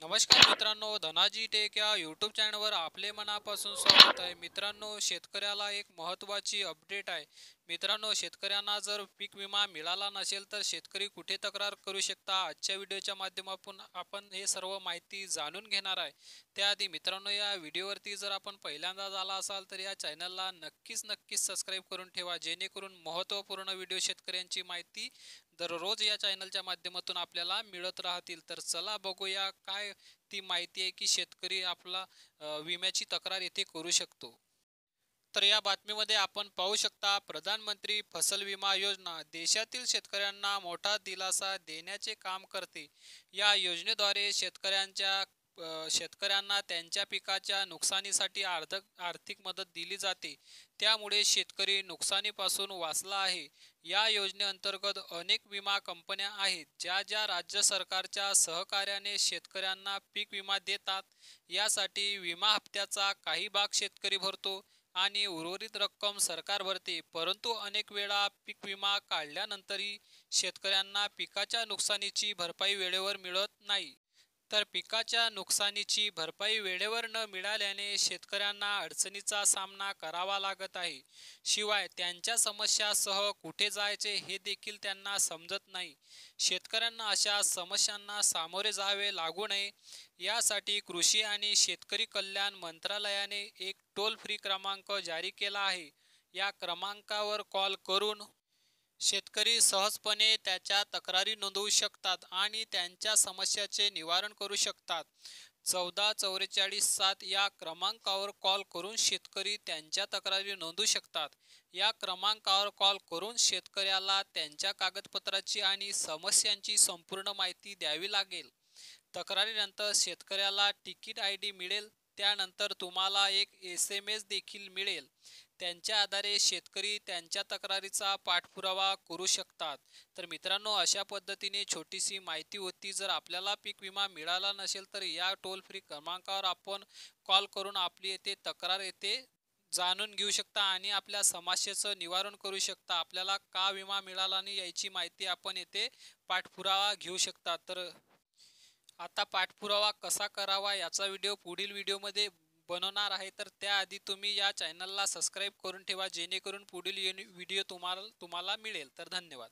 नमस्कार मित्रांनो, धनाजी टेक या यूट्यूब चॅनलवर आपले मनापासून स्वागत आहे. मित्रांनो, शेतकऱ्याला एक महत्त्वाची अपडेट आहे. मित्रांनो, शेतकऱ्यांना जर पीक विमा मिळाला नसेल तर शेतकरी कुठे तक्रार करू शकता, आजच्या व्हिडिओच्या माध्यमातून आपण हे सर्व माहिती जाणून घेणार आहे. त्याआधी मित्रांनो, या व्हिडिओवरती जर आपण पहिल्यांदाच आला असाल तर या चॅनलला नक्कीच सबस्क्राईब करून ठेवा, जेणेकरून महत्त्वपूर्ण व्हिडिओ शेतकऱ्यांची माहिती दररोज या चॅनलच्या माध्यमातून आपल्याला मिळत राहतील. तर चला बघूया काय ती माहिती आहे की शेतकरी आपला विम्याची तक्रार येथे करू शकतो. तर या बातमीमध्ये आपण पाहू शकता, प्रधानमंत्री फसल विमा योजना देशातील शेतकऱ्यांना मोठा दिलासा देण्याचे काम करते. या योजनेद्वारे शेतकऱ्यांना त्यांच्या पिकाच्या नुकसानीसाठी आर्थिक मदत दिली जाते. त्यामुळे शेतकरी नुकसानीपासून वाचला आहे. या योजनेअंतर्गत अनेक विमा कंपन्या आहेत, ज्या राज्य सरकारच्या सहकार्याने शेतकऱ्यांना पीक विमा देतात. यासाठी विमा हप्त्याचा काही भाग शेतकरी भरतो आणि उर्वरित रक्कम सरकार भरते. परंतु अनेक वेळा पीक विमा काढल्यानंतरही शेतकऱ्यांना पिकाच्या नुकसानीची भरपाई वेळेवर मिळत नाही. तर पिकाच्या नुकसानीची भरपाई वेळेवर न मिळाल्याने शेतकऱ्यांना अडचणीचा सामना करावा लागत आहे. शिवाय त्यांच्या समस्यासह कुठे जायचे हे देखील त्यांना समजत नाही. शेतकऱ्यांना अशा समस्यांना सामोरे जावे लागू नये यासाठी कृषी आणि शेतकरी कल्याण मंत्रालयाने एक टोल फ्री क्रमांक जारी केला आहे. या क्रमांकावर कॉल करून शेतकरी सहजपणे त्याच्या तक्रारी नोंदवू शकतात आणि त्यांच्या समस्याचे निवारण करू शकतात. 1444 या क्रमांकावर कॉल करून शेतकरी त्यांच्या तक्रारी नोंदवू शकतात. या क्रमांकावर कॉल करून शेतकऱ्याला त्यांच्या कागदपत्राची आणि समस्यांची संपूर्ण माहिती द्यावी लागेल. तक्रारीनंतर शेतकऱ्याला तिकीट ID मिळेल. त्यानंतर तुम्हाला एक SMS देखील मिळेल. त्यांच्या आधारे शेतकरी त्यांच्या तक्रारीचा पाठपुरावा करू शकतात. तर मित्रांनो, अशा पद्धतीने छोटीशी माहिती होती. जर आपल्याला पीक विमा मिळाला नसेल तर या टोल फ्री क्रमांकावर आपण कॉल करून आपली येथे तक्रार येथे जाणून घेऊ शकता आणि आपल्या समस्येचं निवारण करू शकता. आपल्याला का विमा मिळाला नाही याची माहिती आपण येथे पाठपुरावा घेऊ शकता. तर आता पाठपुरावा कसा करावा याचा व्हिडिओ पुढील व्हिडिओमध्ये बनवणार आहे. तर त्याआधी तुम्ही या चॅनलला सबस्क्राईब करून ठेवा, जेणेकरून पुढील व्हिडिओ तुम्हाला मिळेल. तर धन्यवाद.